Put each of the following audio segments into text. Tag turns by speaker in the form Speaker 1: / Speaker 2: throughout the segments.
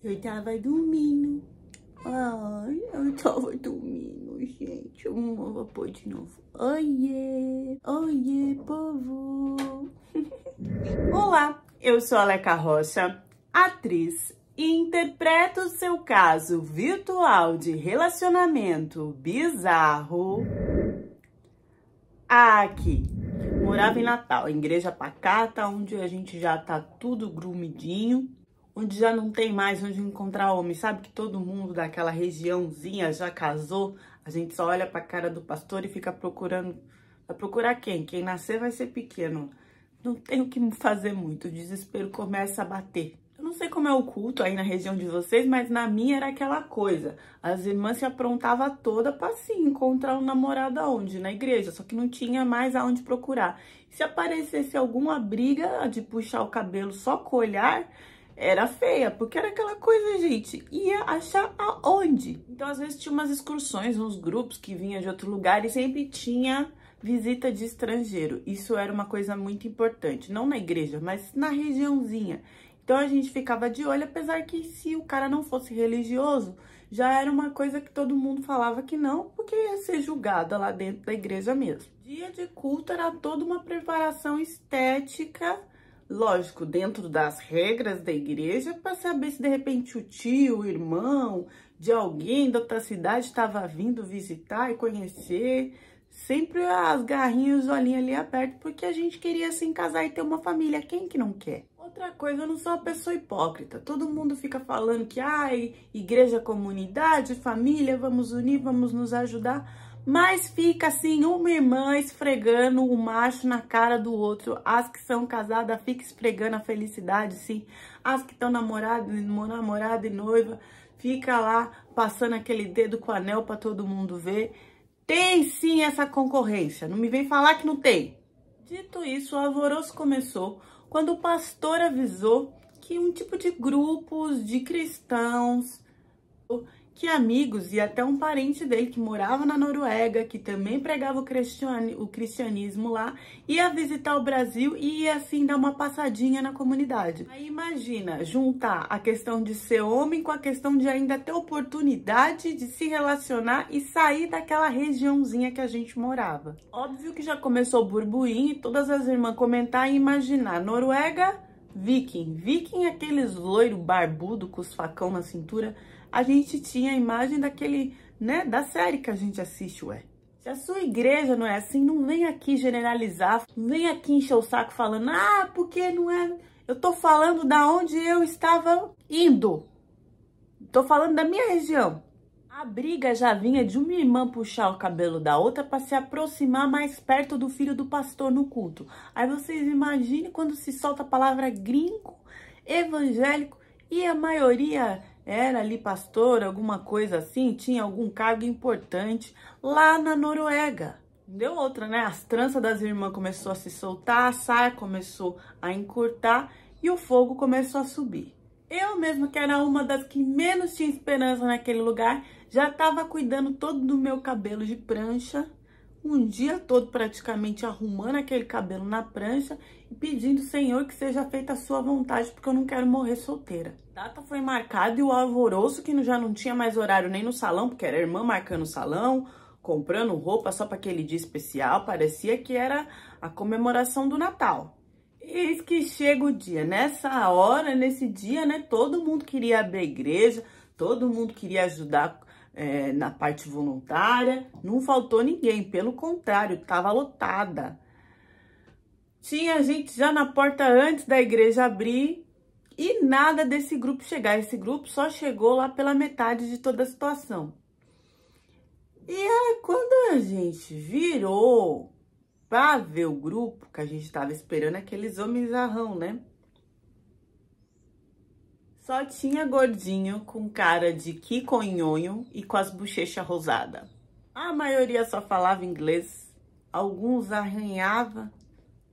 Speaker 1: Eu tava dormindo. Ai, eu tava dormindo, gente. Vou pôr de novo. Oiê, oiê, povo. Olá, eu sou a Leca Rocha, atriz, e interpreto o seu caso virtual de relacionamento bizarro aqui. Morava em Natal, em igreja pacata, onde a gente já tá tudo grumidinho, onde já não tem mais onde encontrar homem. Sabe que todo mundo daquela regiãozinha já casou? A gente só olha pra cara do pastor e fica procurando. Vai procurar quem? Quem nascer vai ser pequeno. Não tem o que fazer muito, o desespero começa a bater. Eu não sei como é o culto aí na região de vocês, mas na minha era aquela coisa. As irmãs se aprontavam toda pra se encontrar um namorado aonde? Na igreja, só que não tinha mais aonde procurar. Se aparecesse alguma briga de puxar o cabelo só com o olhar, era feia, porque era aquela coisa, gente, ia achar aonde? Então, às vezes, tinha umas excursões, uns grupos que vinham de outro lugar e sempre tinha visita de estrangeiro. Isso era uma coisa muito importante, não na igreja, mas na regiãozinha. Então, a gente ficava de olho, apesar que se o cara não fosse religioso, já era uma coisa que todo mundo falava que não, porque ia ser julgada lá dentro da igreja mesmo. Dia de culto era toda uma preparação estética, lógico, dentro das regras da igreja, para saber se de repente o tio, o irmão de alguém da outra cidade estava vindo visitar e conhecer. Sempre as garrinhas, os olhinhos ali abertos, porque a gente queria se casar e ter uma família. Quem que não quer? Outra coisa, eu não sou uma pessoa hipócrita. Todo mundo fica falando que, ai, igreja, comunidade, família, vamos unir, vamos nos ajudar. Mas fica assim, uma irmã esfregando o macho na cara do outro. As que são casadas ficam esfregando a felicidade, sim. As que estão namorada e noiva, fica lá passando aquele dedo com anel para todo mundo ver. Tem sim essa concorrência, não me vem falar que não tem. Dito isso, o alvoroço começou quando o pastor avisou que um tipo de grupos de cristãos, que amigos e até um parente dele que morava na Noruega, que também pregava o cristianismo lá, ia visitar o Brasil e ia assim dar uma passadinha na comunidade. Aí imagina, juntar a questão de ser homem com a questão de ainda ter oportunidade de se relacionar e sair daquela regiãozinha que a gente morava. Óbvio que já começou o burburinho e todas as irmãs comentar e imaginar, Noruega, viking. Viking é aqueles loiro barbudo com os facão na cintura. A gente tinha a imagem daquele, né, da série que a gente assiste, ué. Se a sua igreja não é assim, não vem aqui generalizar, não vem aqui encher o saco falando, ah, porque não é... Eu tô falando da onde eu estava indo. Tô falando da minha região. A briga já vinha de uma irmã puxar o cabelo da outra para se aproximar mais perto do filho do pastor no culto. Aí vocês imaginem quando se solta a palavra gringo, evangélico, e a maioria era ali pastor, alguma coisa assim, tinha algum cargo importante lá na Noruega. Deu outra, né? As tranças das irmãs começou a se soltar, a saia começou a encurtar e o fogo começou a subir. Eu mesma, que era uma das que menos tinha esperança naquele lugar, já estava cuidando todo do meu cabelo de prancha, um dia todo praticamente arrumando aquele cabelo na prancha e pedindo, Senhor, que seja feita a sua vontade, porque eu não quero morrer solteira. A data foi marcada e o alvoroço, que já não tinha mais horário nem no salão, porque era a irmã marcando o salão, comprando roupa só para aquele dia especial, parecia que era a comemoração do Natal. Eis que chega o dia, nessa hora, nesse dia, né, todo mundo queria abrir a igreja, todo mundo queria ajudar na parte voluntária, não faltou ninguém, pelo contrário, estava lotada. Tinha gente já na porta antes da igreja abrir e nada desse grupo chegar. Esse grupo só chegou lá pela metade de toda a situação. E aí, quando a gente virou pra ver o grupo, que a gente tava esperando aqueles homens arrão, né? Só tinha gordinho com cara de quiconhonho e com as bochechas rosadas. A maioria só falava inglês, alguns arranhavam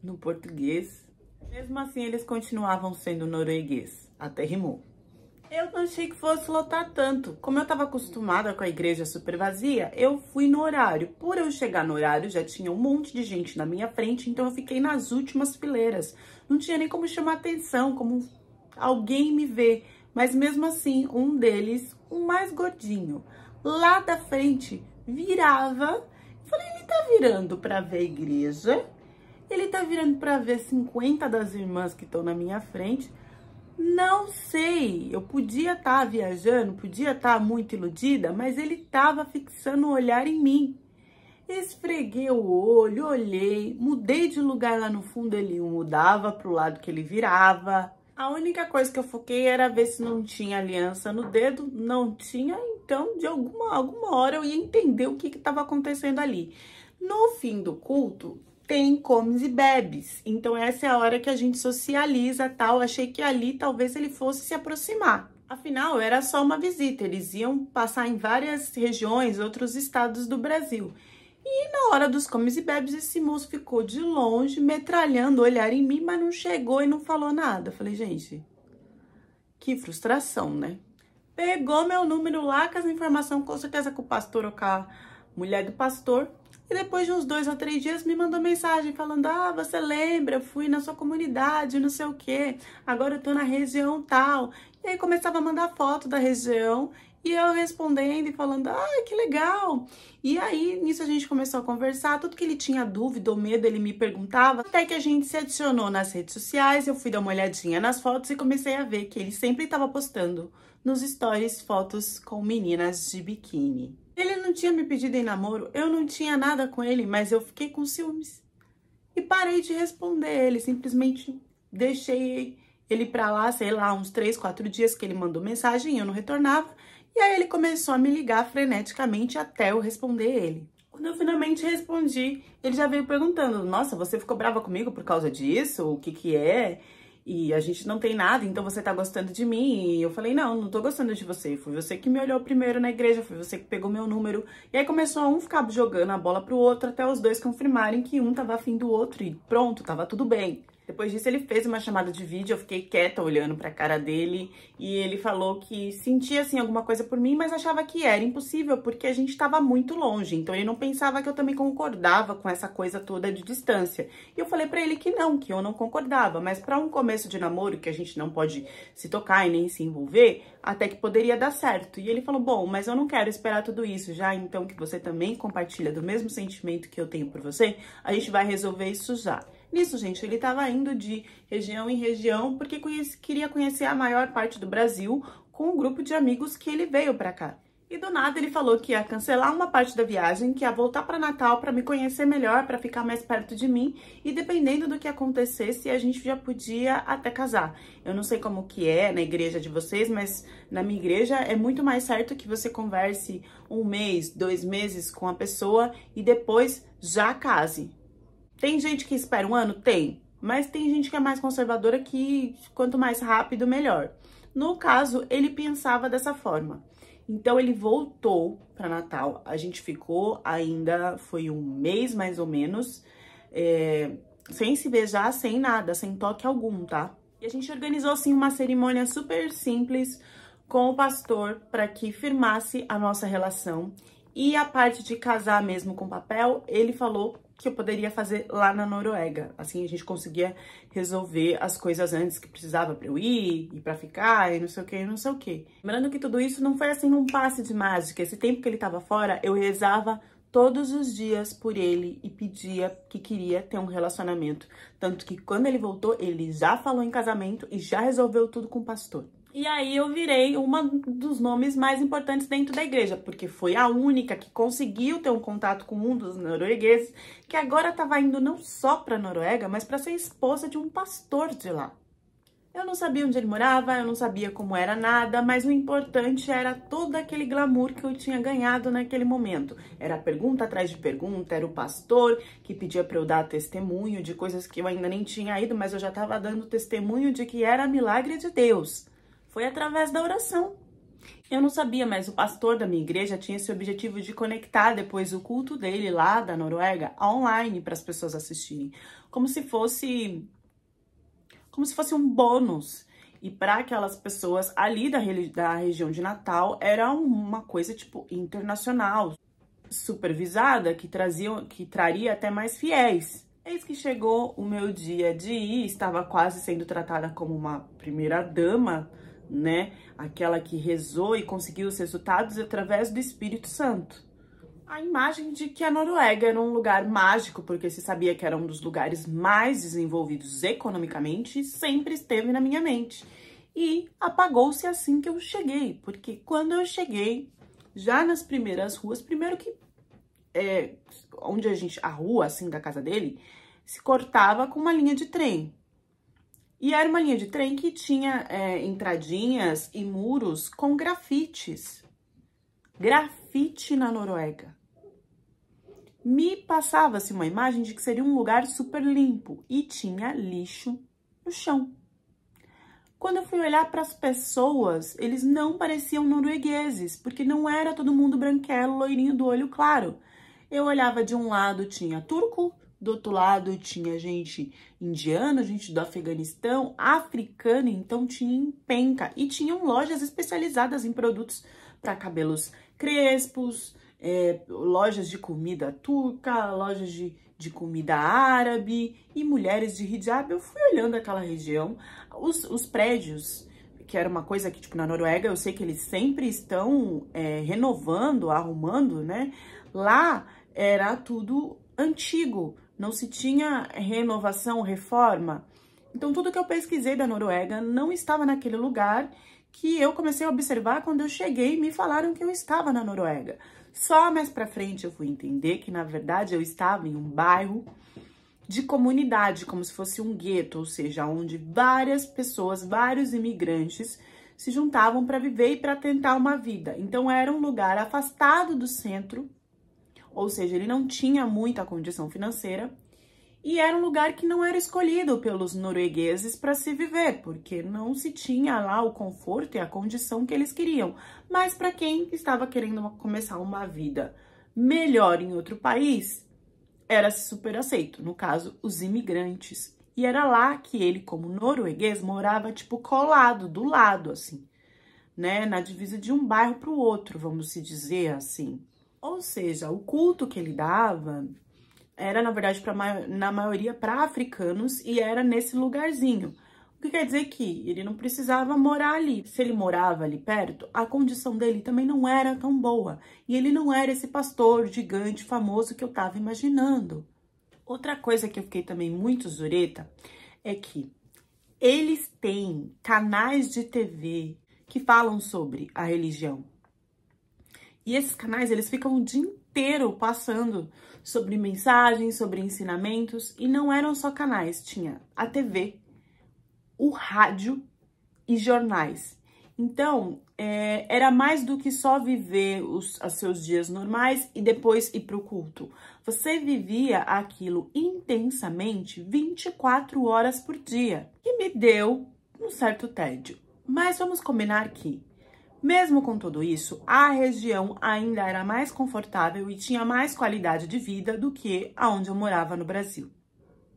Speaker 1: no português. Mesmo assim, eles continuavam sendo norueguês, até rimou. Eu não achei que fosse lotar tanto. Como eu estava acostumada com a igreja super vazia, eu fui no horário. Por eu chegar no horário, já tinha um monte de gente na minha frente, então eu fiquei nas últimas fileiras. Não tinha nem como chamar atenção, como alguém me ver. Mas mesmo assim, um deles, o mais gordinho, lá da frente, virava. Falei, ele tá virando pra ver a igreja? Ele tá virando pra ver 50 das irmãs que estão na minha frente? Não sei, eu podia estar viajando, podia estar muito iludida, mas ele tava fixando o olhar em mim. Esfreguei o olho, olhei, mudei de lugar lá no fundo, ele mudava pro lado que ele virava. A única coisa que eu foquei era ver se não tinha aliança no dedo, não tinha, então de alguma hora eu ia entender o que estava acontecendo ali. No fim do culto, tem comes e bebes, então essa é a hora que a gente socializa, tal. Achei que ali talvez ele fosse se aproximar. Afinal, era só uma visita, eles iam passar em várias regiões, outros estados do Brasil. E na hora dos comes e bebes, esse moço ficou de longe, metralhando o olhar em mim, mas não chegou e não falou nada. Falei, gente, que frustração, né? Pegou meu número lá com as informações, com certeza com o pastor ou com a mulher do pastor. E depois de uns 2 ou 3 dias me mandou mensagem falando, ah, você lembra, eu fui na sua comunidade, não sei o quê, agora eu tô na região tal. E aí começava a mandar foto da região e eu respondendo e falando, ah, que legal. E aí nisso a gente começou a conversar, tudo que ele tinha dúvida ou medo ele me perguntava, até que a gente se adicionou nas redes sociais, eu fui dar uma olhadinha nas fotos e comecei a ver que ele sempre estava postando nos stories fotos com meninas de biquíni. Ele não tinha me pedido em namoro, eu não tinha nada com ele, mas eu fiquei com ciúmes. E parei de responder ele, simplesmente deixei ele pra lá, sei lá, uns 3, 4 dias que ele mandou mensagem e eu não retornava. E aí ele começou a me ligar freneticamente até eu responder ele. Quando eu finalmente respondi, ele já veio perguntando, nossa, você ficou brava comigo por causa disso? O que que é? E a gente não tem nada, então você tá gostando de mim? E eu falei, não tô gostando de você. Foi você que me olhou primeiro na igreja, foi você que pegou meu número. E aí começou a um ficar jogando a bola pro outro, até os dois confirmarem que um tava afim do outro e pronto, tava tudo bem. Depois disso ele fez uma chamada de vídeo, eu fiquei quieta olhando pra cara dele e ele falou que sentia assim alguma coisa por mim, mas achava que era impossível porque a gente tava muito longe, então ele não pensava que eu também concordava com essa coisa toda de distância. E eu falei pra ele que eu não concordava, mas pra um começo de namoro que a gente não pode se tocar e nem se envolver, até que poderia dar certo. E ele falou, bom, mas eu não quero esperar tudo isso, já então que você também compartilha do mesmo sentimento que eu tenho por você, a gente vai resolver isso já. Nisso, gente, ele estava indo de região em região porque queria conhecer a maior parte do Brasil com um grupo de amigos que ele veio para cá. E do nada ele falou que ia cancelar uma parte da viagem, que ia voltar para Natal para me conhecer melhor, para ficar mais perto de mim e dependendo do que acontecesse, a gente já podia até casar. Eu não sei como que é na igreja de vocês, mas na minha igreja é muito mais certo que você converse 1 mês, 2 meses com a pessoa e depois já case. Tem gente que espera 1 ano? Tem. Mas tem gente que é mais conservadora que quanto mais rápido, melhor. No caso, ele pensava dessa forma. Então, ele voltou para Natal. A gente ficou ainda, foi 1 mês mais ou menos, sem se beijar, sem nada, sem toque algum, tá? E a gente organizou, assim, uma cerimônia super simples com o pastor para que firmasse a nossa relação. E a parte de casar mesmo com papel, ele falou que eu poderia fazer lá na Noruega. Assim, a gente conseguia resolver as coisas antes que precisava pra eu ir pra ficar, e não sei o que, não sei o que. Lembrando que tudo isso não foi assim num passe de mágica. Esse tempo que ele tava fora, eu rezava todos os dias por ele e pedia que queria ter um relacionamento. Tanto que quando ele voltou, ele já falou em casamento e já resolveu tudo com o pastor. E aí eu virei um dos nomes mais importantes dentro da igreja, porque foi a única que conseguiu ter um contato com um dos noruegueses, que agora estava indo não só para a Noruega, mas para ser esposa de um pastor de lá. Eu não sabia onde ele morava, eu não sabia como era nada, mas o importante era todo aquele glamour que eu tinha ganhado naquele momento. Era pergunta atrás de pergunta, era o pastor que pedia para eu dar testemunho de coisas que eu ainda nem tinha ido, mas eu já estava dando testemunho de que era milagre de Deus. Foi através da oração. Eu não sabia, mas o pastor da minha igreja tinha esse objetivo de conectar depois o culto dele lá da Noruega online para as pessoas assistirem, como se fosse um bônus. E para aquelas pessoas ali da região de Natal era uma coisa tipo internacional, supervisada, que traria até mais fiéis. Eis que chegou o meu dia de ir, estava quase sendo tratada como uma primeira dama né? Aquela que rezou e conseguiu os resultados através do Espírito Santo. A imagem de que a Noruega era um lugar mágico, porque se sabia que era um dos lugares mais desenvolvidos economicamente, sempre esteve na minha mente. E apagou-se assim que eu cheguei, porque quando eu cheguei, já nas primeiras ruas, primeiro que onde a rua assim da casa dele, se cortava com uma linha de trem. E era uma linha de trem que tinha entradinhas e muros com grafites. Grafite na Noruega. Me passava-se uma imagem de que seria um lugar super limpo e tinha lixo no chão. Quando eu fui olhar para as pessoas, eles não pareciam noruegueses, porque não era todo mundo branquelo, loirinho do olho claro. Eu olhava de um lado, tinha turco, do outro lado tinha gente indiana, gente do Afeganistão, africana, então tinha em penca. E tinham lojas especializadas em produtos para cabelos crespos, lojas de comida turca, lojas de comida árabe e mulheres de hijab. Eu fui olhando aquela região, os prédios, que era uma coisa que, tipo, na Noruega, eu sei que eles sempre estão renovando, arrumando, né? Lá era tudo antigo, não se tinha renovação, reforma. Então, tudo que eu pesquisei da Noruega não estava naquele lugar que eu comecei a observar quando eu cheguei e me falaram que eu estava na Noruega. Só mais pra frente eu fui entender que, na verdade, eu estava em um bairro de comunidade, como se fosse um gueto, ou seja, onde várias pessoas, vários imigrantes se juntavam para viver e para tentar uma vida. Então, era um lugar afastado do centro, ou seja, ele não tinha muita condição financeira, e era um lugar que não era escolhido pelos noruegueses para se viver, porque não se tinha lá o conforto e a condição que eles queriam. Mas para quem estava querendo começar uma vida melhor em outro país, era super aceito. No caso, os imigrantes. E era lá que ele, como norueguês, morava tipo colado, do lado, assim, né? Na divisa de um bairro para o outro, vamos se dizer assim. Ou seja, o culto que ele dava era, na verdade, na maioria para africanos e era nesse lugarzinho. O que quer dizer que ele não precisava morar ali. Se ele morava ali perto, a condição dele também não era tão boa. E ele não era esse pastor gigante, famoso que eu tava imaginando. Outra coisa que eu fiquei também muito zureta é que eles têm canais de TV que falam sobre a religião. E esses canais, eles ficam o dia inteiro passando sobre mensagens, sobre ensinamentos. E não eram só canais, tinha a TV, o rádio e jornais. Então, era mais do que só viver os seus dias normais e depois ir para o culto. Você vivia aquilo intensamente 24 horas por dia. E me deu um certo tédio. Mas vamos combinar que, mesmo com tudo isso, a região ainda era mais confortável e tinha mais qualidade de vida do que aonde eu morava no Brasil.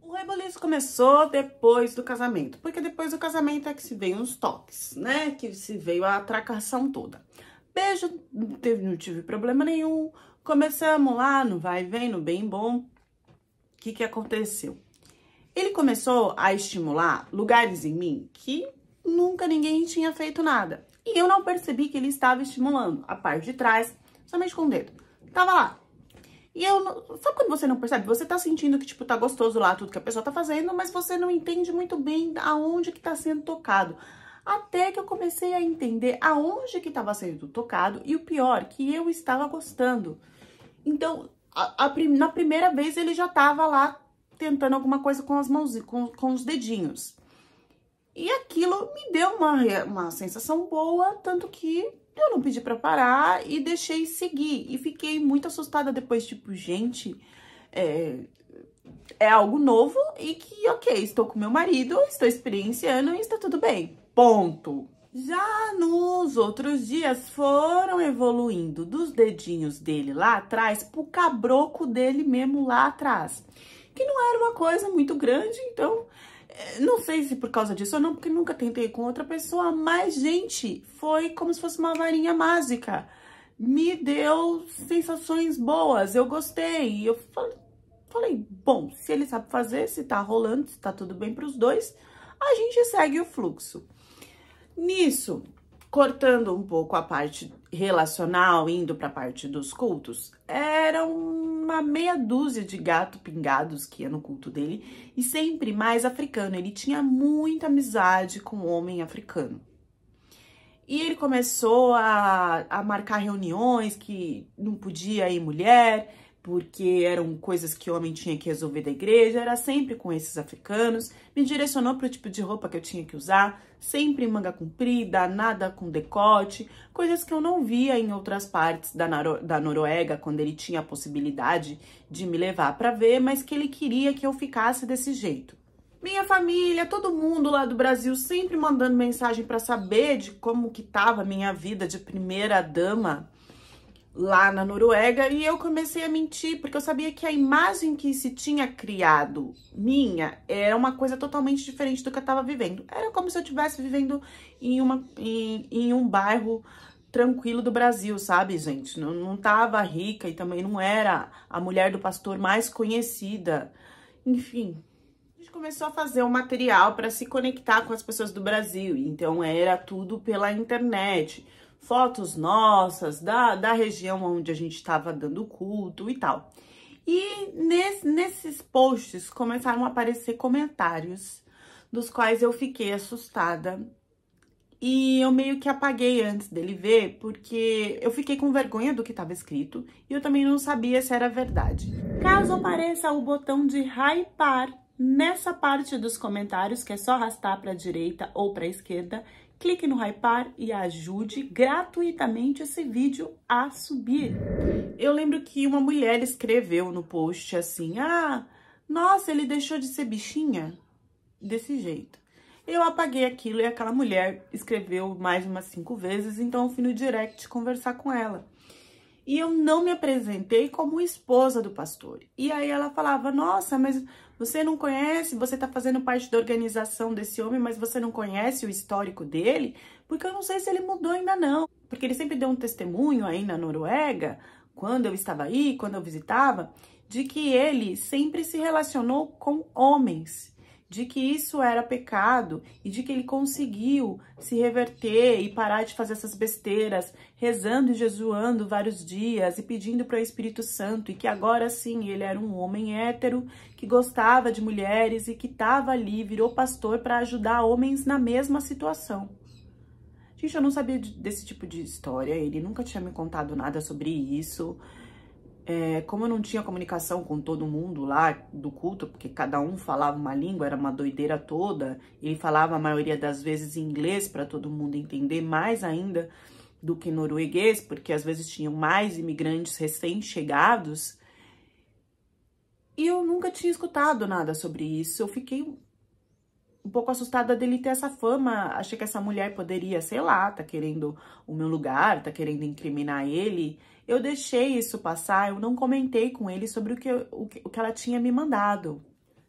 Speaker 1: O reboliço começou depois do casamento, porque depois do casamento é que se veio uns toques, né? Que se veio a atracação toda. Beijo, não tive problema nenhum. Começamos lá, no vai e vem, no bem e bom. O que aconteceu? Ele começou a estimular lugares em mim que nunca ninguém tinha feito nada. E eu não percebi que ele estava estimulando a parte de trás, somente com o dedo. Tava lá. E eu não... Sabe quando você não percebe? Você tá sentindo que, tipo, tá gostoso lá tudo que a pessoa tá fazendo, mas você não entende muito bem aonde que tá sendo tocado. Até que eu comecei a entender aonde que tava sendo tocado e o pior, que eu estava gostando. Então, na primeira vez ele já tava lá tentando alguma coisa com as mãos, com os dedinhos. E aquilo me deu uma sensação boa, tanto que eu não pedi pra parar e deixei seguir. E fiquei muito assustada depois, tipo, gente, é algo novo e que, ok, estou com meu marido, estou experienciando e está tudo bem. Ponto. Já nos outros dias foram evoluindo dos dedinhos dele lá atrás pro cabroco dele mesmo lá atrás. Que não era uma coisa muito grande, então... Não sei se por causa disso ou não, porque nunca tentei com outra pessoa, mas, gente, foi como se fosse uma varinha mágica. Me deu sensações boas, eu gostei. Eu falei, bom, se ele sabe fazer, se tá rolando, se tá tudo bem pros dois, a gente segue o fluxo. Nisso, cortando um pouco a parte relacional, indo para a parte dos cultos, era uma meia dúzia de gato pingados que ia no culto dele e sempre mais africano. Ele tinha muita amizade com o homem africano. E ele começou a marcar reuniões que não podia ir mulher, porque eram coisas que o homem tinha que resolver da igreja, era sempre com esses africanos, me direcionou para o tipo de roupa que eu tinha que usar, sempre manga comprida, nada com decote, coisas que eu não via em outras partes da Noruega, quando ele tinha a possibilidade de me levar para ver, mas que ele queria que eu ficasse desse jeito. Minha família, todo mundo lá do Brasil sempre mandando mensagem para saber de como que tava a minha vida de primeira dama lá na Noruega, e eu comecei a mentir, porque eu sabia que a imagem que se tinha criado minha era uma coisa totalmente diferente do que eu tava vivendo. Era como se eu estivesse vivendo em um bairro tranquilo do Brasil, sabe, gente? Não tava rica e também não era a mulher do pastor mais conhecida. Enfim, a gente começou a fazer um material para se conectar com as pessoas do Brasil, então era tudo pela internet. Fotos nossas, da região onde a gente estava dando culto e tal. E nesses posts começaram a aparecer comentários, dos quais eu fiquei assustada. E eu meio que apaguei antes dele ver, porque eu fiquei com vergonha do que estava escrito e eu também não sabia se era verdade. Caso apareça o botão de hypar nessa parte dos comentários, que é só arrastar para a direita ou para a esquerda, clique no hypar e ajude gratuitamente esse vídeo a subir. Eu lembro que uma mulher escreveu no post assim, nossa, ele deixou de ser bichinha? Desse jeito. Eu apaguei aquilo e aquela mulher escreveu mais umas 5 vezes, então eu fui no direct conversar com ela. E eu não me apresentei como esposa do pastor. E aí ela falava, nossa, mas você não conhece, você tá fazendo parte da organização desse homem, mas você não conhece o histórico dele? Porque eu não sei se ele mudou ainda não. Porque ele sempre deu um testemunho aí na Noruega, quando eu estava aí, quando eu visitava, de que ele sempre se relacionou com homens, de que isso era pecado e de que ele conseguiu se reverter e parar de fazer essas besteiras, rezando e jejuando vários dias e pedindo para o Espírito Santo, e que agora sim ele era um homem hétero que gostava de mulheres e que estava ali, virou pastor para ajudar homens na mesma situação. Gente, eu não sabia desse tipo de história, ele nunca tinha me contado nada sobre isso. Como eu não tinha comunicação com todo mundo lá do culto, porque cada um falava uma língua, era uma doideira toda, ele falava a maioria das vezes em inglês para todo mundo entender, mais ainda do que norueguês, porque às vezes tinham mais imigrantes recém-chegados, e eu nunca tinha escutado nada sobre isso. Eu fiquei um pouco assustada dele ter essa fama, achei que essa mulher poderia, sei lá, tá querendo o meu lugar, tá querendo incriminar ele. Eu deixei isso passar, eu não comentei com ele sobre o que ela tinha me mandado.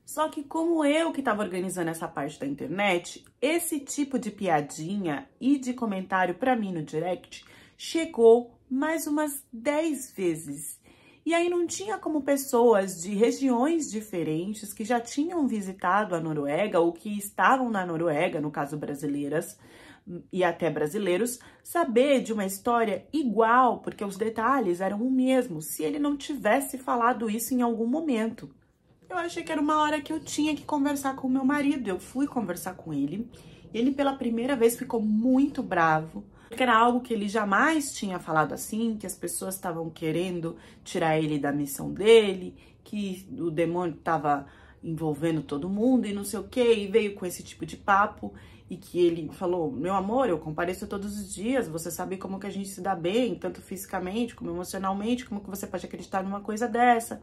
Speaker 1: Só que como eu que estava organizando essa parte da internet, esse tipo de piadinha e de comentário para mim no direct chegou mais umas 10 vezes. E aí não tinha como pessoas de regiões diferentes que já tinham visitado a Noruega ou que estavam na Noruega, no caso brasileiras, e até brasileiros, saber de uma história igual, porque os detalhes eram o mesmo, se ele não tivesse falado isso em algum momento. Eu achei que era uma hora que eu tinha que conversar com o meu marido. Eu fui conversar com ele, e ele pela primeira vez ficou muito bravo, porque era algo que ele jamais tinha falado assim, que as pessoas estavam querendo tirar ele da missão dele, que o demônio estava envolvendo todo mundo e não sei o que, e veio com esse tipo de papo. E que ele falou, meu amor, eu compareço todos os dias, você sabe como que a gente se dá bem, tanto fisicamente como emocionalmente, como que você pode acreditar numa coisa dessa?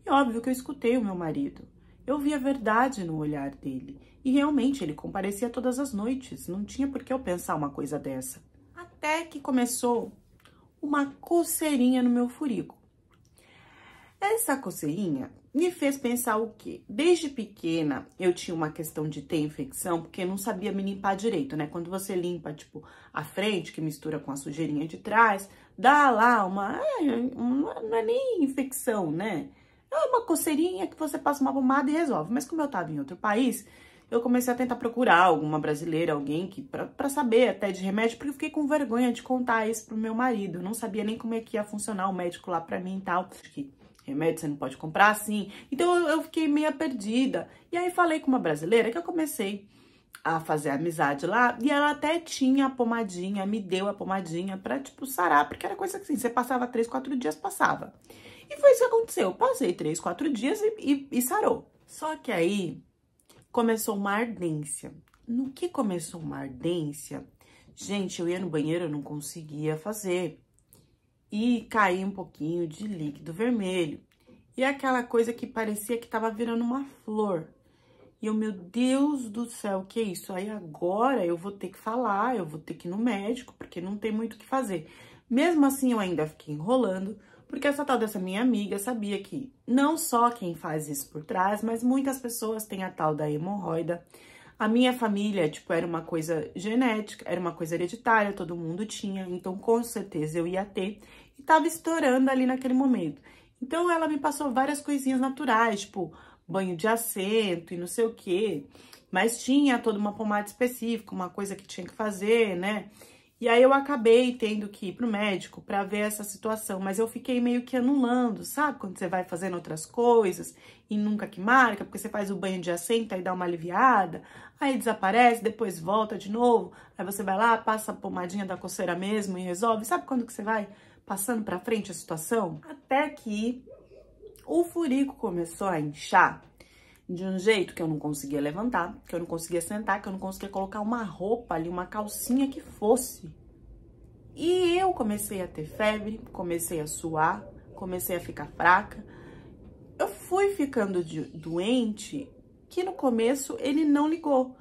Speaker 1: E óbvio que eu escutei o meu marido. Eu vi a verdade no olhar dele. E realmente ele comparecia todas as noites, não tinha por que eu pensar uma coisa dessa. Até que começou uma coceirinha no meu furico. Essa coceirinha me fez pensar o quê? Desde pequena eu tinha uma questão de ter infecção, porque eu não sabia me limpar direito, né? Quando você limpa, tipo, a frente, que mistura com a sujeirinha de trás, dá lá não é nem infecção, né? É uma coceirinha que você passa uma pomada e resolve. Mas como eu tava em outro país, eu comecei a tentar procurar alguma brasileira, alguém que pra saber até de remédio, porque eu fiquei com vergonha de contar isso pro meu marido. Eu não sabia nem como é que ia funcionar o médico lá pra mim e tal. Que remédio você não pode comprar assim. Então eu fiquei meio perdida. E aí falei com uma brasileira que eu comecei a fazer amizade lá, e ela até tinha a pomadinha, me deu a pomadinha pra, tipo, sarar, porque era coisa assim, você passava 3, 4 dias, passava. E foi isso que aconteceu, passei 3, 4 dias e sarou. Só que aí começou uma ardência. No que começou uma ardência, gente, eu ia no banheiro, eu não conseguia fazer. E caía um pouquinho de líquido vermelho. E aquela coisa que parecia que tava virando uma flor. E eu, meu Deus do céu, que é isso? Aí agora eu vou ter que falar, eu vou ter que ir no médico, porque não tem muito o que fazer. Mesmo assim, eu ainda fiquei enrolando, porque essa tal dessa minha amiga sabia que não só quem faz isso por trás, mas muitas pessoas têm a tal da hemorroida. A minha família, tipo, era uma coisa genética, era uma coisa hereditária, todo mundo tinha, então com certeza eu ia ter. E tava estourando ali naquele momento. Então ela me passou várias coisinhas naturais, tipo banho de assento e não sei o quê. Mas tinha toda uma pomada específica, uma coisa que tinha que fazer, né? E aí eu acabei tendo que ir pro médico pra ver essa situação, mas eu fiquei meio que anulando, sabe? Quando você vai fazendo outras coisas e nunca que marca, porque você faz o banho de assento, aí dá uma aliviada, aí desaparece, depois volta de novo, aí você vai lá, passa a pomadinha da coceira mesmo e resolve. Sabe quando que você vai passando pra frente a situação? Até que o furico começou a inchar de um jeito que eu não conseguia levantar, que eu não conseguia sentar, que eu não conseguia colocar uma roupa ali, uma calcinha que fosse. E eu comecei a ter febre, comecei a suar, comecei a ficar fraca. Eu fui ficando doente, que no começo ele não ligou.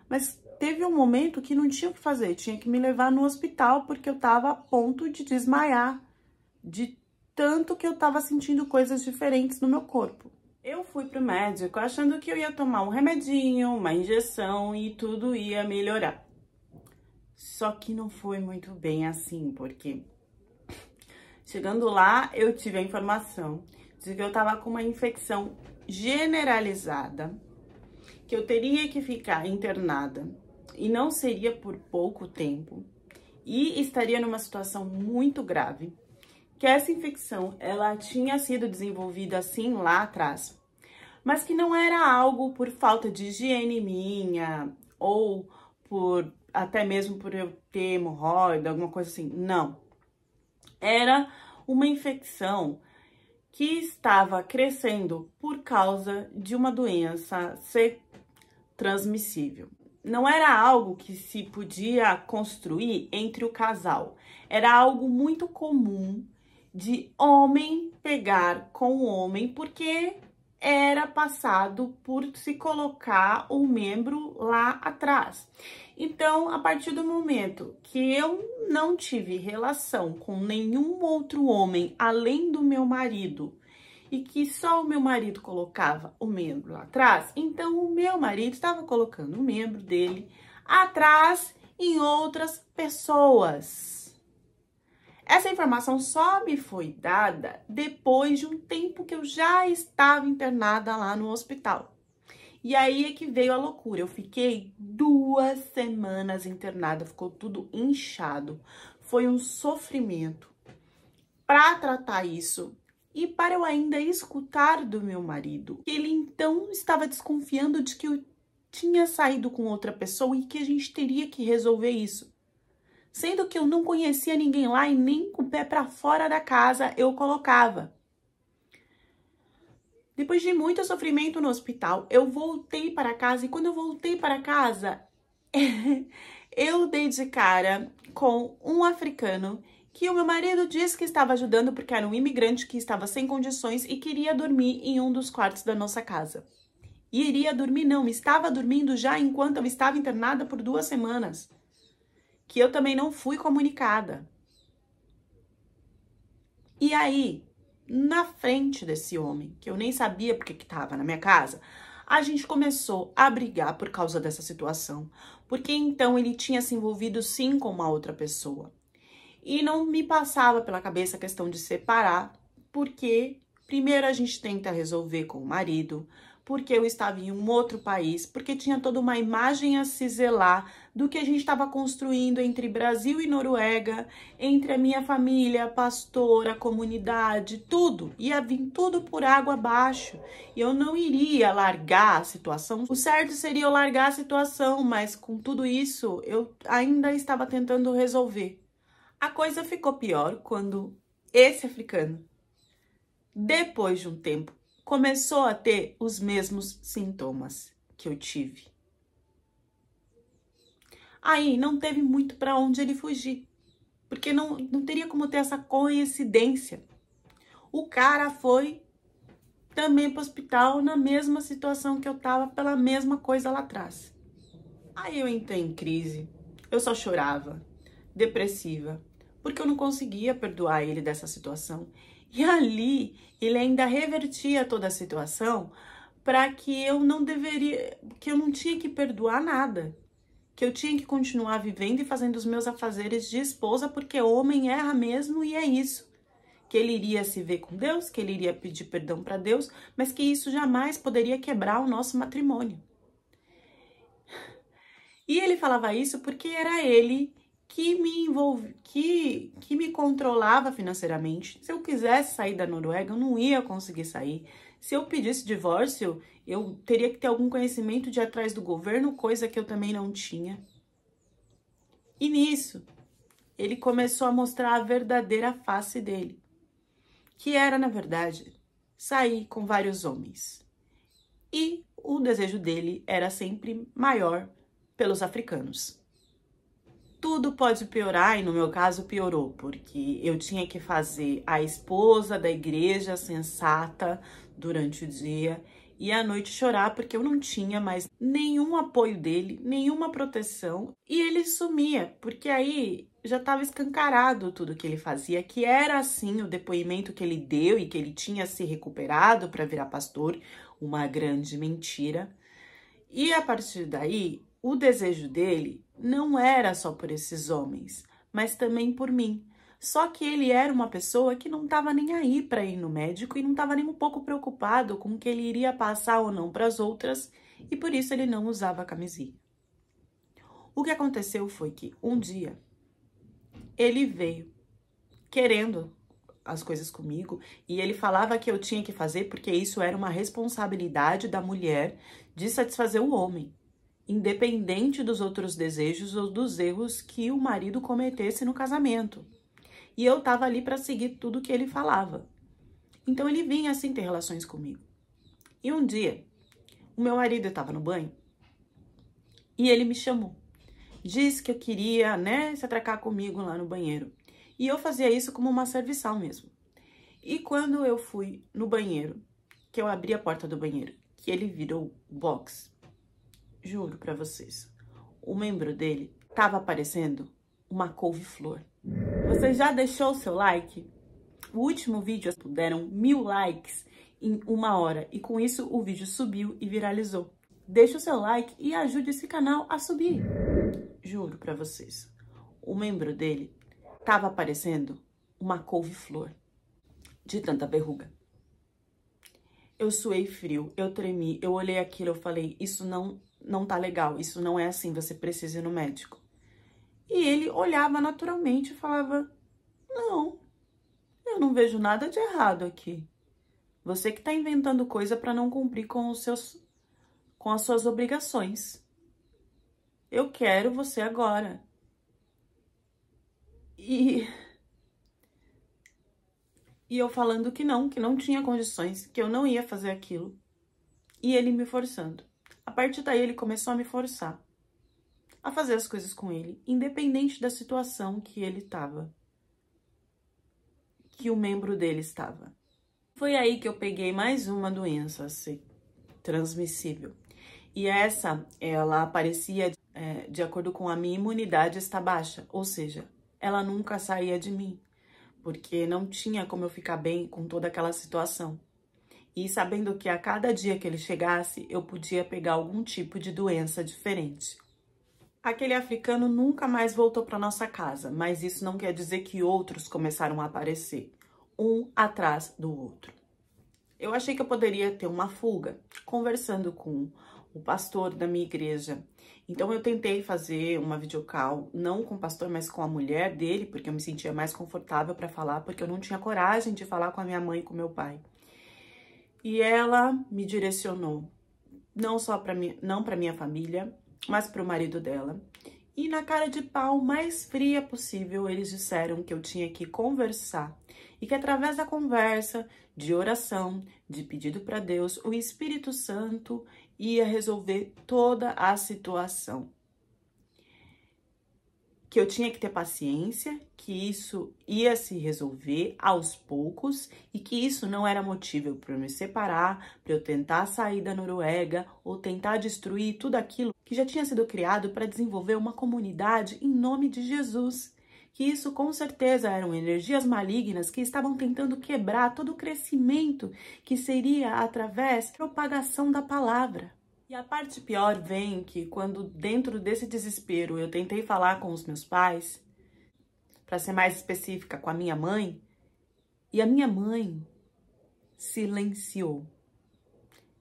Speaker 1: Mas teve um momento que não tinha o que fazer, tinha que me levar no hospital, porque eu tava a ponto de desmaiar, de tanto que eu tava sentindo coisas diferentes no meu corpo. Eu fui pro médico achando que eu ia tomar um remedinho, uma injeção e tudo ia melhorar. Só que não foi muito bem assim, porque chegando lá eu tive a informação de que eu tava com uma infecção generalizada, que eu teria que ficar internada e não seria por pouco tempo e estaria numa situação muito grave. Que essa infecção, ela tinha sido desenvolvida assim lá atrás, mas que não era algo por falta de higiene minha, ou até mesmo por eu ter hemorroida, alguma coisa assim, não. Era uma infecção que estava crescendo por causa de uma doença ser transmissível. Não era algo que se podia construir entre o casal, era algo muito comum de homem pegar com homem, porque era passado por se colocar um membro lá atrás. Então, a partir do momento que eu não tive relação com nenhum outro homem além do meu marido, e que só o meu marido colocava o membro lá atrás, então o meu marido estava colocando o membro dele atrás em outras pessoas. Essa informação só me foi dada depois de um tempo que eu já estava internada lá no hospital. E aí é que veio a loucura. Eu fiquei 2 semanas internada, ficou tudo inchado. Foi um sofrimento para tratar isso e para eu ainda escutar do meu marido. Ele então estava desconfiando de que eu tinha saído com outra pessoa e que a gente teria que resolver isso. Sendo que eu não conhecia ninguém lá e nem com o pé para fora da casa eu colocava. Depois de muito sofrimento no hospital, eu voltei para casa e quando eu voltei para casa, eu dei de cara com um africano que o meu marido disse que estava ajudando porque era um imigrante que estava sem condições e queria dormir em um dos quartos da nossa casa. E iria dormir não, estava dormindo já enquanto eu estava internada por 2 semanas. Que eu também não fui comunicada. E aí, na frente desse homem, que eu nem sabia porque que estava na minha casa, a gente começou a brigar por causa dessa situação. Porque então ele tinha se envolvido sim com uma outra pessoa. E não me passava pela cabeça a questão de separar, porque primeiro a gente tenta resolver com o marido, porque eu estava em um outro país, porque tinha toda uma imagem a se zelar do que a gente estava construindo entre Brasil e Noruega, entre a minha família, a pastora, a comunidade, tudo. Ia vir tudo por água abaixo. E eu não iria largar a situação. O certo seria eu largar a situação, mas com tudo isso, eu ainda estava tentando resolver. A coisa ficou pior quando esse africano, depois de um tempo, começou a ter os mesmos sintomas que eu tive. Aí não teve muito para onde ele fugir, porque não teria como ter essa coincidência. O cara foi também para o hospital na mesma situação que eu tava, pela mesma coisa lá atrás. Aí eu entrei em crise, eu só chorava, depressiva, porque eu não conseguia perdoar ele dessa situação. E ali ele ainda revertia toda a situação para que eu não tinha que perdoar nada, que eu tinha que continuar vivendo e fazendo os meus afazeres de esposa, porque homem erra mesmo e é isso. Que ele iria se ver com Deus, que ele iria pedir perdão para Deus, mas que isso jamais poderia quebrar o nosso matrimônio. E ele falava isso porque era ele que me controlava financeiramente. Se eu quisesse sair da Noruega, eu não ia conseguir sair. Se eu pedisse divórcio, eu teria que ter algum conhecimento de ir atrás do governo, coisa que eu também não tinha. E nisso, ele começou a mostrar a verdadeira face dele, que era, na verdade, sair com vários homens. E o desejo dele era sempre maior pelos africanos. Tudo pode piorar, e no meu caso piorou, porque eu tinha que fazer a esposa da igreja sensata durante o dia e à noite chorar porque eu não tinha mais nenhum apoio dele, nenhuma proteção, e ele sumia, porque aí já estava escancarado tudo que ele fazia, que era assim o depoimento que ele deu e que ele tinha se recuperado para virar pastor, uma grande mentira. E a partir daí, o desejo dele não era só por esses homens, mas também por mim. Só que ele era uma pessoa que não estava nem aí para ir no médico e não estava nem um pouco preocupado com o que ele iria passar ou não para as outras, e por isso ele não usava camisinha. O que aconteceu foi que um dia ele veio querendo as coisas comigo e ele falava que eu tinha que fazer porque isso era uma responsabilidade da mulher de satisfazer o homem, independente dos outros desejos ou dos erros que o marido cometesse no casamento. E eu tava ali para seguir tudo que ele falava. Então ele vinha assim ter relações comigo. E um dia, o meu marido estava no banho e ele me chamou. Disse que eu queria, se atracar comigo lá no banheiro. E eu fazia isso como uma serviçal mesmo. E quando eu fui no banheiro, que eu abri a porta do banheiro, que ele virou o box, juro pra vocês, o membro dele tava parecendo uma couve-flor. Você já deixou o seu like? O último vídeo deram 1000 likes em 1 hora e com isso o vídeo subiu e viralizou. Deixa o seu like e ajude esse canal a subir. Juro pra vocês, o membro dele tava parecendo uma couve-flor, de tanta verruga. Eu suei frio, eu tremi, eu olhei aquilo, eu falei, isso não tá legal, isso não é assim, você precisa ir no médico. E ele olhava naturalmente e falava, não, eu não vejo nada de errado aqui. Você que tá inventando coisa pra não cumprir com as suas obrigações. Eu quero você agora. E eu falando que não tinha condições, que eu não ia fazer aquilo. E ele me forçando. A partir daí ele começou a me forçar a fazer as coisas com ele, independente da situação que ele estava, que o membro dele estava. Foi aí que eu peguei mais uma doença assim, transmissível. E essa, ela aparecia de acordo com a minha imunidade está baixa, ou seja, ela nunca saía de mim, porque não tinha como eu ficar bem com toda aquela situação. E sabendo que a cada dia que ele chegasse, eu podia pegar algum tipo de doença diferente. Aquele africano nunca mais voltou para nossa casa, mas isso não quer dizer que outros começaram a aparecer, um atrás do outro. eu achei que eu poderia ter uma fuga, conversando com o pastor da minha igreja. Então eu tentei fazer uma videocall, não com o pastor, mas com a mulher dele, porque eu me sentia mais confortável para falar, porque eu não tinha coragem de falar com a minha mãe e com meu pai. E ela me direcionou, não só para mim, não para minha família, mas para o marido dela. E na cara de pau mais fria possível, eles disseram que eu tinha que conversar e que através da conversa, de oração, de pedido para Deus, o Espírito Santo ia resolver toda a situação. Que eu tinha que ter paciência, que isso ia se resolver aos poucos e que isso não era motivo para eu me separar, para eu tentar sair da Noruega ou tentar destruir tudo aquilo que já tinha sido criado para desenvolver uma comunidade em nome de Jesus. Que isso com certeza eram energias malignas que estavam tentando quebrar todo o crescimento que seria através da propagação da palavra. E a parte pior vem que quando dentro desse desespero eu tentei falar com os meus pais, para ser mais específica com a minha mãe, e a minha mãe silenciou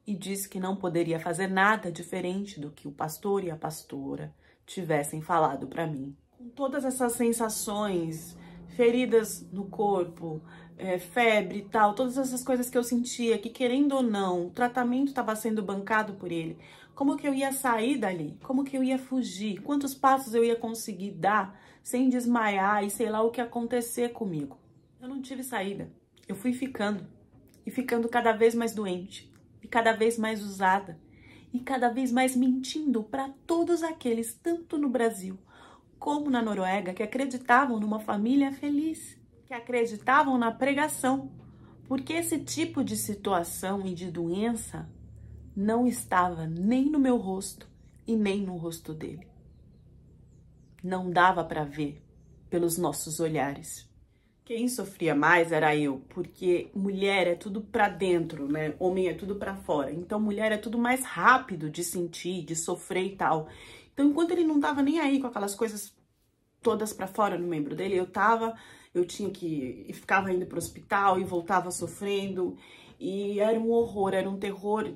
Speaker 1: e disse que não poderia fazer nada diferente do que o pastor e a pastora tivessem falado para mim. Com todas essas sensações, feridas no corpo, febre e tal, todas essas coisas que eu sentia, que querendo ou não, o tratamento estava sendo bancado por ele. Como que eu ia sair dali? Como que eu ia fugir? Quantos passos eu ia conseguir dar sem desmaiar e sei lá o que ia acontecer comigo? Eu não tive saída. Eu fui ficando e ficando cada vez mais doente e cada vez mais usada e cada vez mais mentindo para todos aqueles, tanto no Brasil como na Noruega, que acreditavam numa família feliz, que acreditavam na pregação, porque esse tipo de situação e de doença não estava nem no meu rosto e nem no rosto dele. Não dava para ver pelos nossos olhares. Quem sofria mais era eu, porque mulher é tudo para dentro, né? Homem é tudo para fora. Então mulher é tudo mais rápido de sentir, de sofrer e tal. Então, enquanto ele não tava nem aí com aquelas coisas todas para fora no membro dele, eu tinha que ficava indo pro hospital e voltava sofrendo, e era um horror, era um terror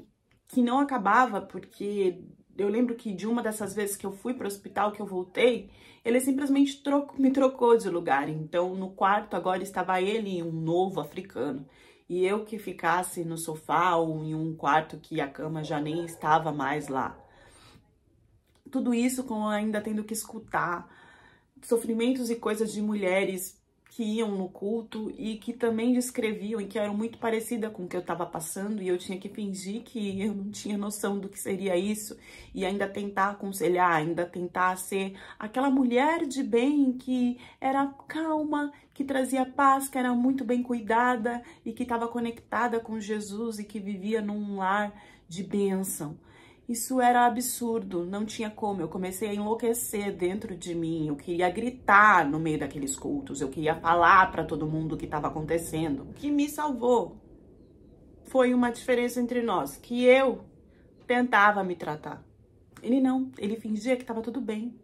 Speaker 1: que não acabava, porque eu lembro que de uma dessas vezes que eu fui pro hospital, que eu voltei, ele simplesmente me trocou de lugar. Então, no quarto agora estava ele e um novo africano. E eu que ficasse no sofá ou em um quarto que a cama já nem estava mais lá. Tudo isso com ainda tendo que escutar sofrimentos e coisas de mulheres que iam no culto e que também descreviam e que eram muito parecida com o que eu estava passando, e eu tinha que fingir que eu não tinha noção do que seria isso e ainda tentar aconselhar, ainda tentar ser aquela mulher de bem que era calma, que trazia paz, que era muito bem cuidada e que estava conectada com Jesus e que vivia num lar de bênção. Isso era absurdo, não tinha como, eu comecei a enlouquecer dentro de mim, eu queria gritar no meio daqueles cultos, eu queria falar para todo mundo o que estava acontecendo. O que me salvou foi uma diferença entre nós, que eu tentava me tratar. Ele não, ele fingia que estava tudo bem.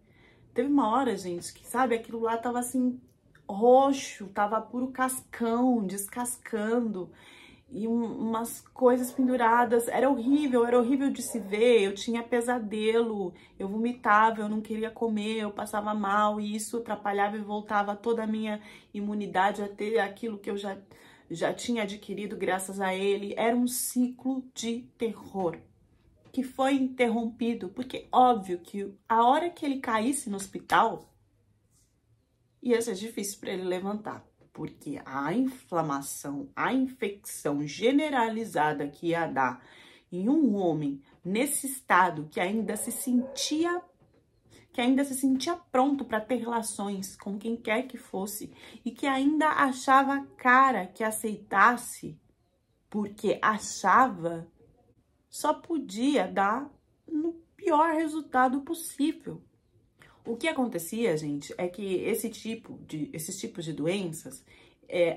Speaker 1: Teve uma hora, gente, que sabe, aquilo lá tava assim, roxo, tava puro cascão, descascando. E umas coisas penduradas, era horrível de se ver, eu tinha pesadelo, eu vomitava, eu não queria comer, eu passava mal, e isso atrapalhava e voltava toda a minha imunidade a ter aquilo que eu já tinha adquirido graças a ele. Era um ciclo de terror que foi interrompido, porque óbvio que a hora que ele caísse no hospital, ia ser difícil para ele levantar. Porque a inflamação, a infecção generalizada que ia dar em um homem nesse estado que ainda se sentia pronto para ter relações com quem quer que fosse e que ainda achava cara que aceitasse porque achava, só podia dar no pior resultado possível. O que acontecia, gente, é que esses tipos de doenças,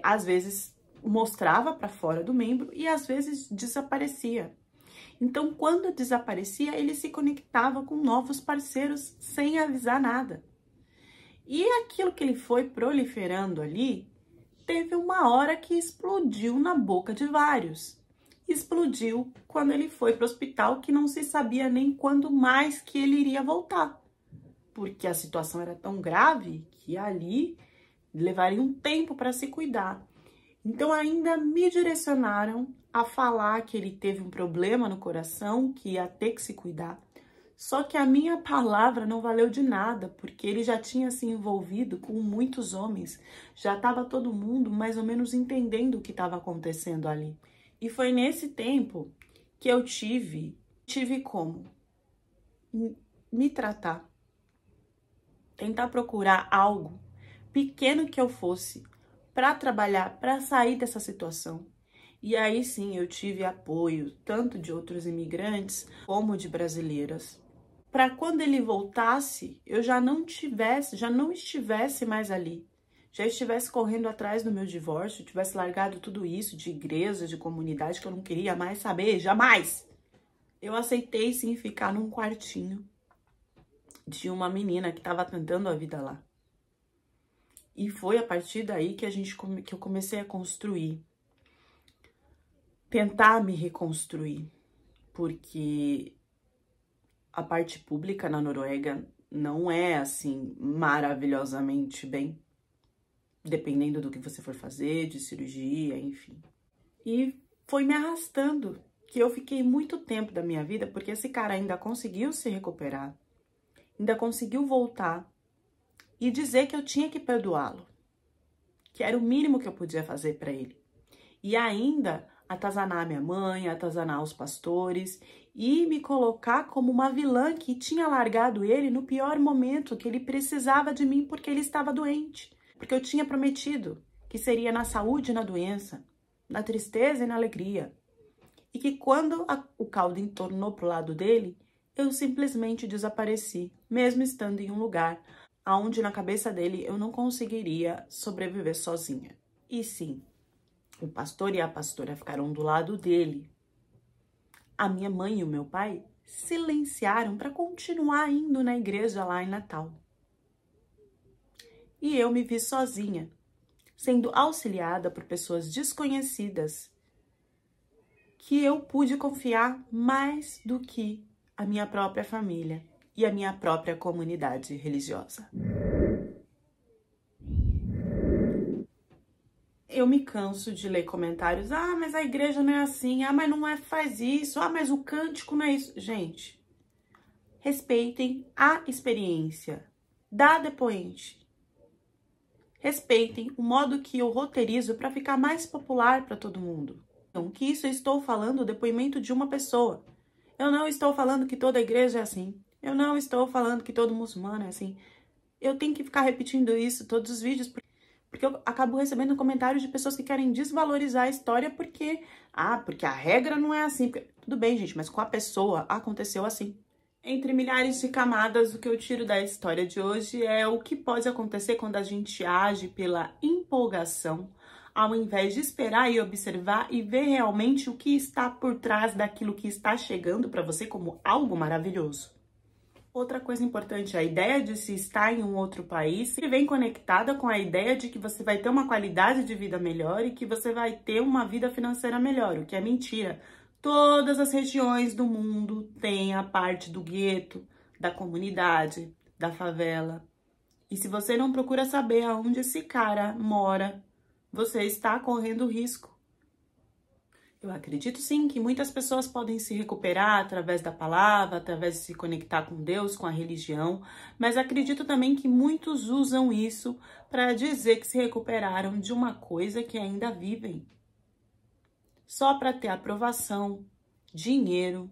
Speaker 1: às vezes mostrava para fora do membro e às vezes desaparecia. Então, quando desaparecia, ele se conectava com novos parceiros sem avisar nada. E aquilo que ele foi proliferando ali, teve uma hora que explodiu na boca de vários. explodiu quando ele foi para o hospital, que não se sabia nem quando mais que ele iria voltar, porque a situação era tão grave que ali levaria um tempo para se cuidar. Então ainda me direcionaram a falar que ele teve um problema no coração, que ia ter que se cuidar. Só que a minha palavra não valeu de nada, porque ele já tinha se envolvido com muitos homens. Já estava todo mundo mais ou menos entendendo o que estava acontecendo ali. E foi nesse tempo que eu tive como me tratar. Tentar procurar algo pequeno que eu fosse para trabalhar, para sair dessa situação. E aí sim eu tive apoio tanto de outros imigrantes como de brasileiras, para quando ele voltasse, eu já não estivesse mais ali, já estivesse correndo atrás do meu divórcio, tivesse largado tudo isso de igreja, de comunidade, que eu não queria mais saber, jamais. Eu aceitei sim ficar num quartinho de uma menina que estava tentando a vida lá. E foi a partir daí que eu comecei a construir, tentar me reconstruir, porque a parte pública na Noruega não é assim maravilhosamente bem, dependendo do que você for fazer, de cirurgia, enfim. E foi me arrastando, que eu fiquei muito tempo da minha vida, porque esse cara ainda conseguiu se recuperar, ainda conseguiu voltar e dizer que eu tinha que perdoá-lo, que era o mínimo que eu podia fazer para ele. E ainda atazanar minha mãe, atazanar os pastores e me colocar como uma vilã que tinha largado ele no pior momento, que ele precisava de mim porque ele estava doente. Porque eu tinha prometido que seria na saúde e na doença, na tristeza e na alegria. E que quando o caldo entornou pro lado dele, eu simplesmente desapareci, mesmo estando em um lugar onde na cabeça dele eu não conseguiria sobreviver sozinha. E sim, o pastor e a pastora ficaram do lado dele. A minha mãe e o meu pai silenciaram para continuar indo na igreja lá em Natal. E eu me vi sozinha, sendo auxiliada por pessoas desconhecidas, que eu pude confiar mais do que a minha própria família e a minha própria comunidade religiosa. Eu me canso de ler comentários, ah, mas a igreja não é assim, ah, mas não é, faz isso, ah, mas o cântico não é isso. Gente, respeitem a experiência da depoente. Respeitem o modo que eu roteirizo para ficar mais popular para todo mundo. Então, que isso eu estou falando o depoimento de uma pessoa. Eu não estou falando que toda igreja é assim. Eu não estou falando que todo muçulmano é assim. Eu tenho que ficar repetindo isso todos os vídeos, porque eu acabo recebendo comentários de pessoas que querem desvalorizar a história porque a regra não é assim. Tudo bem, gente, mas com a pessoa aconteceu assim. Entre milhares de camadas, o que eu tiro da história de hoje é o que pode acontecer quando a gente age pela empolgação, ao invés de esperar e observar e ver realmente o que está por trás daquilo que está chegando para você como algo maravilhoso. Outra coisa importante, a ideia de se estar em um outro país que vem conectada com a ideia de que você vai ter uma qualidade de vida melhor e que você vai ter uma vida financeira melhor, o que é mentira. Todas as regiões do mundo têm a parte do gueto, da comunidade, da favela. E se você não procura saber aonde esse cara mora, você está correndo risco. Eu acredito sim que muitas pessoas podem se recuperar através da palavra, através de se conectar com Deus, com a religião, mas acredito também que muitos usam isso para dizer que se recuperaram de uma coisa que ainda vivem. Só para ter aprovação, dinheiro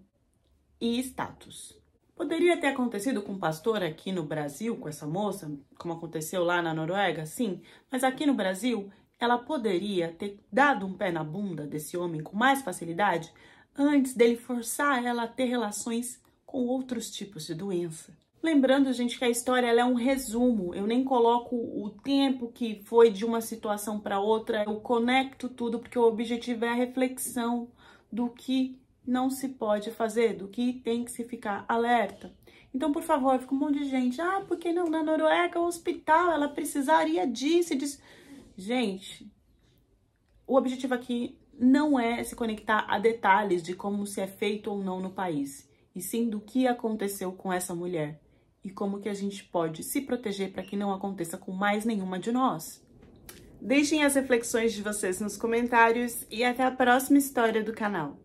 Speaker 1: e status. Poderia ter acontecido com um pastor aqui no Brasil, com essa moça, como aconteceu lá na Noruega, sim, mas aqui no Brasil ela poderia ter dado um pé na bunda desse homem com mais facilidade antes dele forçar ela a ter relações com outros tipos de doença. Lembrando, gente, que a história ela é um resumo, eu nem coloco o tempo que foi de uma situação para outra, eu conecto tudo porque o objetivo é a reflexão do que não se pode fazer, do que tem que se ficar alerta. Então, por favor, fica um monte de gente, porque não, na Noruega, o hospital, ela precisaria disso e disso. Gente, o objetivo aqui não é se conectar a detalhes de como se é feito ou não no país, e sim do que aconteceu com essa mulher e como que a gente pode se proteger para que não aconteça com mais nenhuma de nós. Deixem as reflexões de vocês nos comentários e até a próxima história do canal.